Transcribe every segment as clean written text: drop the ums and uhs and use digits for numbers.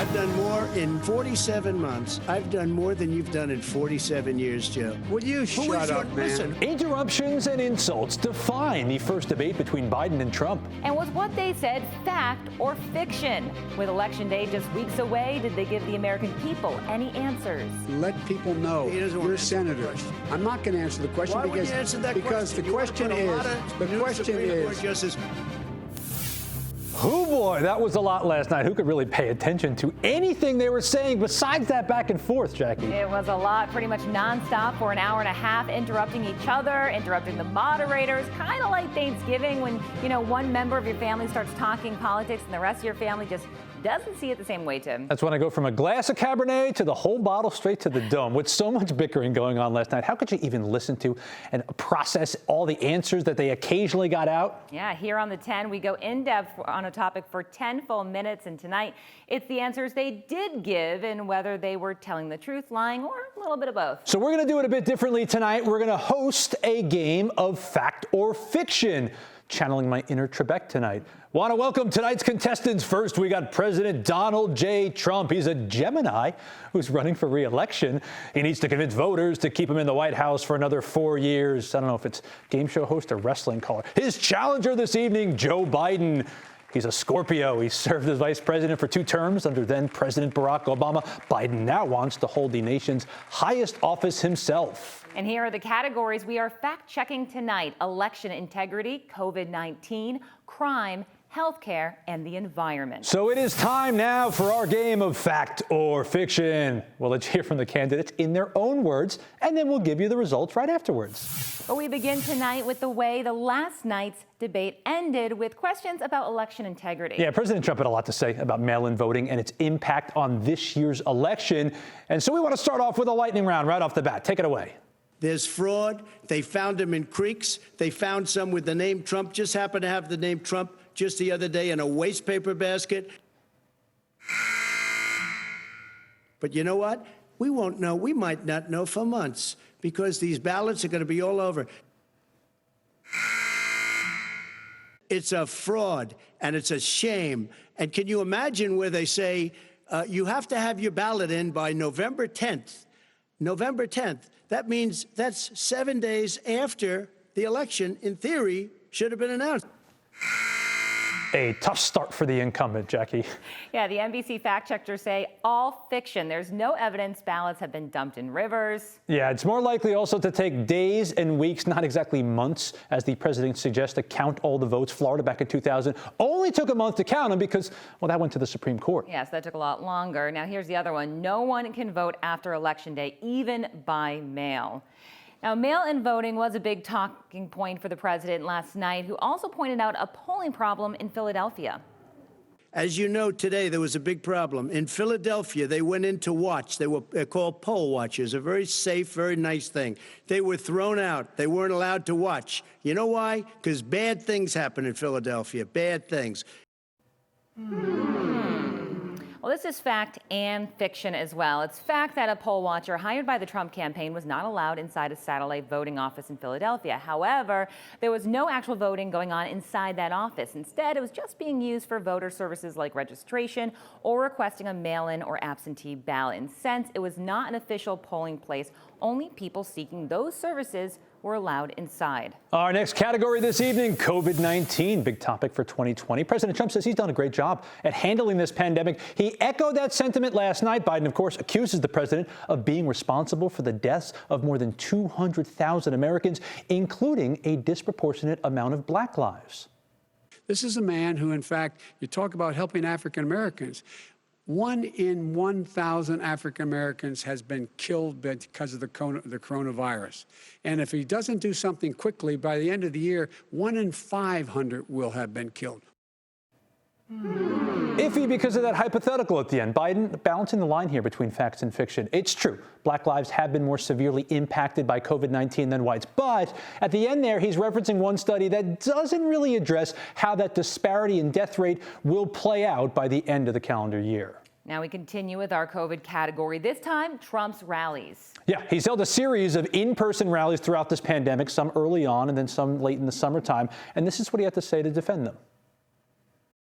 I've done more in 47 months. I've done more than you've done in 47 years, Joe. Will you shut up, man? Listen. Interruptions and insults define the first debate between Biden and Trump. And was what they said fact or fiction? With Election Day just weeks away, did they give the American people any answers? Let people know you're senators. I'm not going to answer the question Why would you answer that because question? the question is, Oh boy, that was a lot last night. Who could really pay attention to anything they were saying besides that back and forth, Jackie? It was a lot, pretty much nonstop for an hour and a half, interrupting each other, interrupting the moderators, kind of like Thanksgiving when, one member of your family starts talking politics and the rest of your family just doesn't see it the same way, Tim. That's when I go from a glass of Cabernet to the whole bottle straight to the dome. With so much bickering going on last night, how could you even listen to and process all the answers that they occasionally got out? Yeah, here on the 10, we go in depth on a topic for 10 full minutes. And tonight, it's the answers they did give and whether they were telling the truth, lying, or a little bit of both. So we're going to do it a bit differently tonight. We're going to host a game of fact or fiction. Channeling my inner Trebek tonight. Want to welcome tonight's contestants. First, we got President Donald J. Trump. He's a Gemini who's running for re-election. He needs to convince voters to keep him in the White House for another 4 years. I don't know if it's game show host or wrestling caller. His challenger this evening, Joe Biden. He's a Scorpio. He served as vice president for 2 terms under then President Barack Obama. Biden now wants to hold the nation's highest office himself. And here are the categories we are fact-checking tonight: election integrity, COVID-19, crime, healthcare, and the environment. So it is time now for our game of fact or fiction. Well, let's hear from the candidates in their own words, and then we'll give you the results right afterwards. But we begin tonight with the way the last night's debate ended, with questions about election integrity. Yeah, President Trump had a lot to say about mail-in voting and its impact on this year's election. And so we want to start off with a lightning round right off the bat. Take it away. There's fraud. They found them in creeks. They found some with the name Trump, just happened to have the name Trump just the other day in a waste paper basket. But you know what? We won't know. We might not know for months because these ballots are going to be all over. It's a fraud, and it's a shame. And can you imagine where they say you have to have your ballot in by November 10th? November 10th. That means that's 7 days after the election, in theory, should have been announced. A tough start for the incumbent, Jackie. Yeah, the NBC fact-checkers say all fiction. There's no evidence ballots have been dumped in rivers. Yeah, it's more likely also to take days and weeks, not exactly months, as the president suggests, to count all the votes. Florida back in 2000 only took a month to count them because, well, that went to the Supreme Court. Yes, that took a lot longer. Now, here's the other one. No one can vote after Election Day, even by mail. Now, mail-in voting was a big talking point for the president last night, who also pointed out a polling problem in Philadelphia. As you know, today there was a big problem. In Philadelphia, they went in to watch. They're called poll watchers, a very safe, very nice thing. They were thrown out. They weren't allowed to watch. You know why? Because bad things happen in Philadelphia, bad things. Well, this is fact and fiction as well. It's fact that a poll watcher hired by the Trump campaign was not allowed inside a satellite voting office in Philadelphia. However, there was no actual voting going on inside that office. Instead, it was just being used for voter services like registration or requesting a mail-in or absentee ballot. And since it was not an official polling place, only people seeking those services were allowed inside. Our next category this evening, COVID-19, big topic for 2020. President Trump says he's done a great job at handling this pandemic. He echoed that sentiment last night. Biden, of course, accuses the president of being responsible for the deaths of more than 200,000 Americans, including a disproportionate amount of black lives. this is a man who, in fact, you talk about helping African Americans. 1 in 1,000 African Americans has been killed because of the coronavirus. And if he doesn't do something quickly, by the end of the year, 1 in 500 will have been killed. Iffy because of that hypothetical at the end. Biden balancing the line here between facts and fiction. It's true. Black lives have been more severely impacted by COVID-19 than whites. But at the end there, he's referencing one study that doesn't really address how that disparity in death rate will play out by the end of the calendar year. Now we continue with our COVID category, this time Trump's rallies. Yeah, he's held a series of in-person rallies throughout this pandemic, some early on and then some late in the summertime. And this is what he had to say to defend them.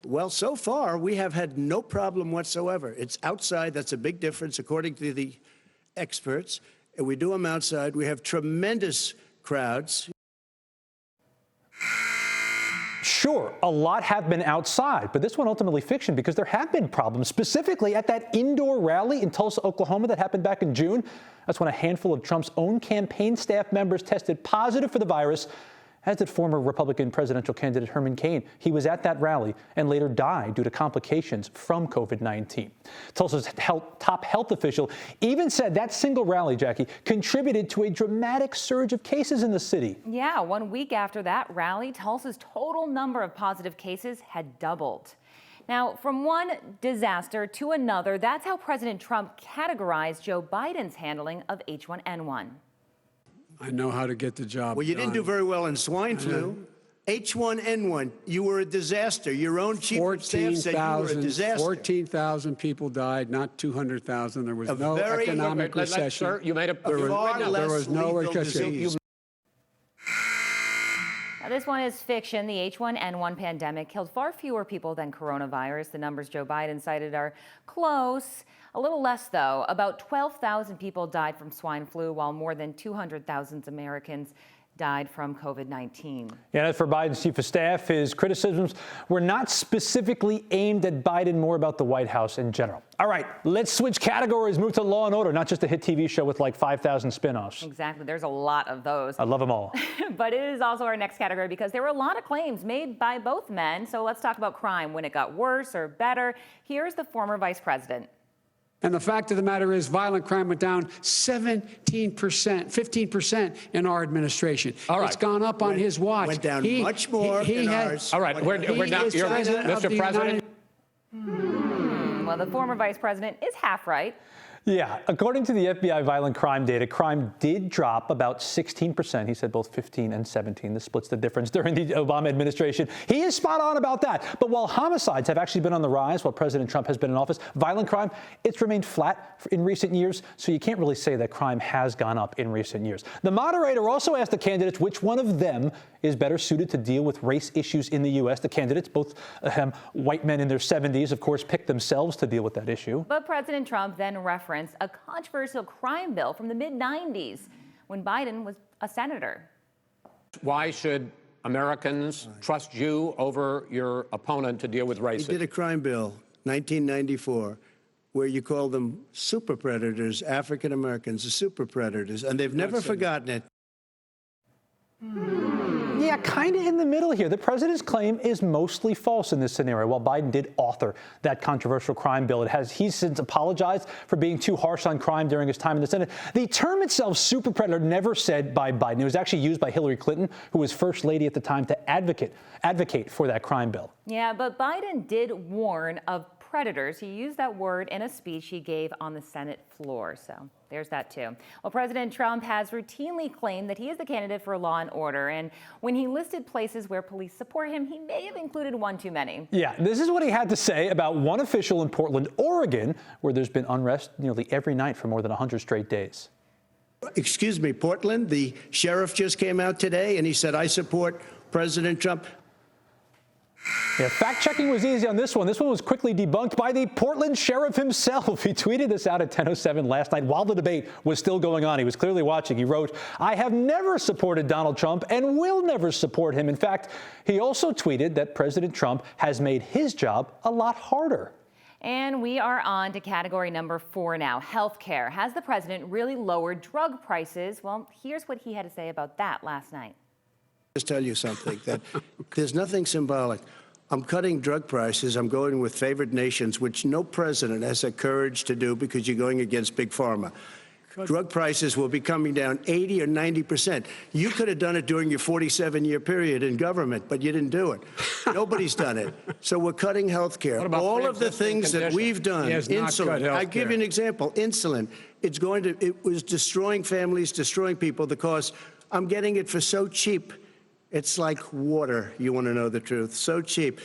Well, so far, we have had no problem whatsoever. It's outside. That's a big difference, according to the experts. And we do them outside. We have tremendous crowds. Sure, a lot have been outside, but this one ultimately fiction because there have been problems, specifically at that indoor rally in Tulsa, Oklahoma that happened back in June. That's when a handful of Trump's own campaign staff members tested positive for the virus, as did former Republican presidential candidate Herman Cain. He was at that rally and later died due to complications from COVID-19. Tulsa's top health official even said that single rally, Jackie, contributed to a dramatic surge of cases in the city. Yeah, 1 week after that rally, Tulsa's total number of positive cases had doubled. Now, from one disaster to another, that's how President Trump categorized Joe Biden's handling of H1N1. I know how to get the job Well, you didn't done. do very well in swine flu. H1N1, you were a disaster. Your own chief of staff said you were a disaster. 14,000 people died, not 200,000. There was no very- economic recession. Sir, you made a far there less was no lethal recession. disease. Now, this one is fiction. The H1N1 pandemic killed far fewer people than coronavirus. The numbers Joe Biden cited are close. A little less, though. About 12,000 people died from swine flu, while more than 200,000 Americans died from COVID-19. Yeah, as for Biden's chief of staff, his criticisms were not specifically aimed at Biden, more about the White House in general. All right, let's switch categories, move to Law and Order, not just a hit TV show with like 5,000 spinoffs. Exactly. There's a lot of those. I love them all. But it is also our next category because there were a lot of claims made by both men. So let's talk about crime, when it got worse or better. Here's the former vice president. And the fact of the matter is, violent crime went down 17%, 15% in our administration. All right. It's gone up on his watch. Went down much more in ours. All right, we're now, is president of Mr. the President. Well, the former vice president is half right. Yeah, according to the FBI violent crime data, crime did drop about 16%. He said both 15 and 17. This splits the difference during the Obama administration. He is spot on about that. But while homicides have actually been on the rise while President Trump has been in office, violent crime, it's remained flat in recent years. So you can't really say that crime has gone up in recent years. The moderator also asked the candidates which one of them is better suited to deal with race issues in the U.S. The candidates, both white men in their 70s, of course, picked themselves to deal with that issue. But President Trump then referenced a controversial crime bill from the mid-90s when Biden was a senator. Why should Americans trust you over your opponent to deal with He racism? did a crime bill, 1994, where you call them super predators, African Americans, the super predators, and they've never forgotten it. Yeah, kind of in the middle here. The president's claim is mostly false in this scenario. While Biden did author that controversial crime bill, he's since apologized for being too harsh on crime during his time in the Senate. The term itself, super predator, never said by Biden. It was actually used by Hillary Clinton, who was first lady at the time, to advocate for that crime bill. Yeah, but Biden did warn of predators. He used that word in a speech he gave on the Senate floor. So there's that too. Well, President Trump has routinely claimed that he is the candidate for law and order. And when he listed places where police support him, he may have included one too many. Yeah, this is what he had to say about one official in Portland, Oregon, where there's been unrest nearly every night for more than 100 straight days. Excuse me, Portland, the sheriff just came out today and he said, I support President Trump. Yeah, fact-checking was easy on this one. This one was quickly debunked by the Portland sheriff himself. He tweeted this out at 10:07 last night while the debate was still going on. He was clearly watching. He wrote, I have never supported Donald Trump and will never support him. In fact, he also tweeted that President Trump has made his job a lot harder. And we are on to category number 4 now, healthcare. Has the president really lowered drug prices? Well, here's what he had to say about that last night. Just tell you something, that there's nothing symbolic. I'm cutting drug prices. I'm going with favored nations, which no president has the courage to do because you're going against big pharma. Drug prices will be coming down 80 or 90%. You could have done it during your 47-year period in government, but you didn't do it. Nobody's done it. So we're cutting health care. What about all of the pre-existing things that conditions? we've done, He has not cut insulin. I healthcare. give you an example, insulin. It was destroying families, destroying people because I'm getting it for so cheap. It's like water, you want to know the truth. So cheap.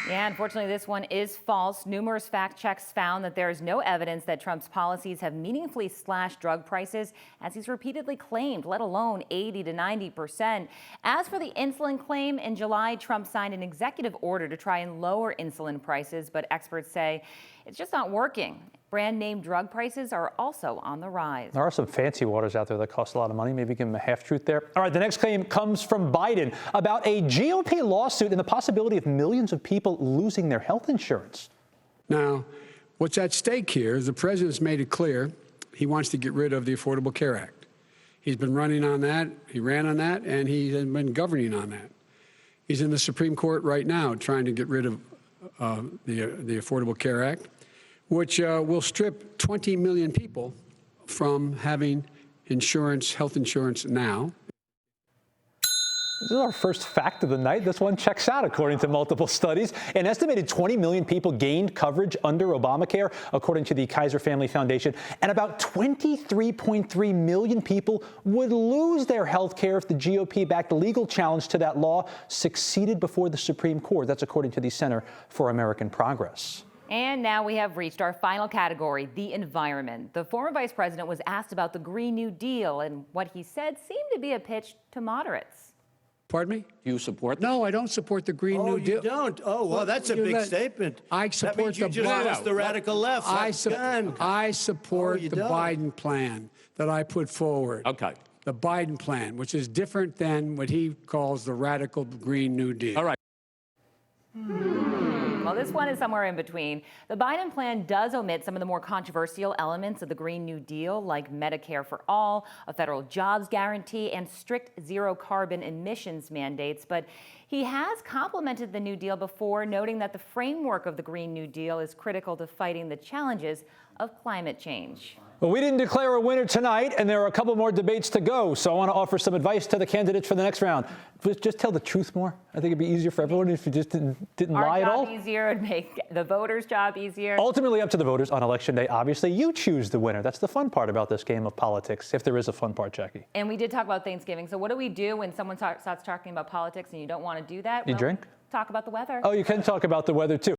Yeah, unfortunately, this one is false. Numerous fact checks found that there is no evidence that Trump's policies have meaningfully slashed drug prices, as he's repeatedly claimed, let alone 80 to 90%. As for the insulin claim, in July, Trump signed an executive order to try and lower insulin prices, but experts say it's just not working. Brand name drug prices are also on the rise. There are some fancy waters out there that cost a lot of money. Maybe give him a half-truth there. All right, the next claim comes from Biden about a GOP lawsuit and the possibility of millions of people losing their health insurance. Now, what's at stake here is the president's made it clear he wants to get rid of the Affordable Care Act. He's been running on that, he ran on that, and he has been governing on that. He's in the Supreme Court right now trying to get rid of the Affordable Care Act, which will strip 20 million people from having insurance, health insurance now. This is our first fact of the night. This one checks out, according to multiple studies. An estimated 20 million people gained coverage under Obamacare, according to the Kaiser Family Foundation, and about 23.3 million people would lose their health care if the GOP-backed legal challenge to that law succeeded before the Supreme Court. That's according to the Center for American Progress. And now we have reached our final category, the environment. The former vice president was asked about the Green New Deal, and what he said seemed to be a pitch to moderates. Pardon me? Do you support No, I don't support the Green New Deal. You don't? Oh, well, that's a big statement. I That support means you the just lost the radical left. I Oh, support you the don't. Biden plan that I put forward. Okay. The Biden plan, which is different than what he calls the radical Green New Deal. All right. Well, this one is somewhere in between. The Biden plan does omit some of the more controversial elements of the Green New Deal, like Medicare for all, a federal jobs guarantee, and strict zero carbon emissions mandates. But he has complimented the New Deal before, noting that the framework of the Green New Deal is critical to fighting the challenges of climate change. Well, we didn't declare a winner tonight, and there are a couple more debates to go, so I want to offer some advice to the candidates for the next round. Just tell the truth more. I think it'd be easier for everyone if you just didn't lie at all. Our job easier and make the voters' job easier. Ultimately up to the voters on Election Day. Obviously, you choose the winner. That's the fun part about this game of politics, if there is a fun part, Jackie. And we did talk about Thanksgiving. So what do we do when someone starts talking about politics and you don't want to do that? You drink? Talk about the weather. Oh, you can talk about the weather, too.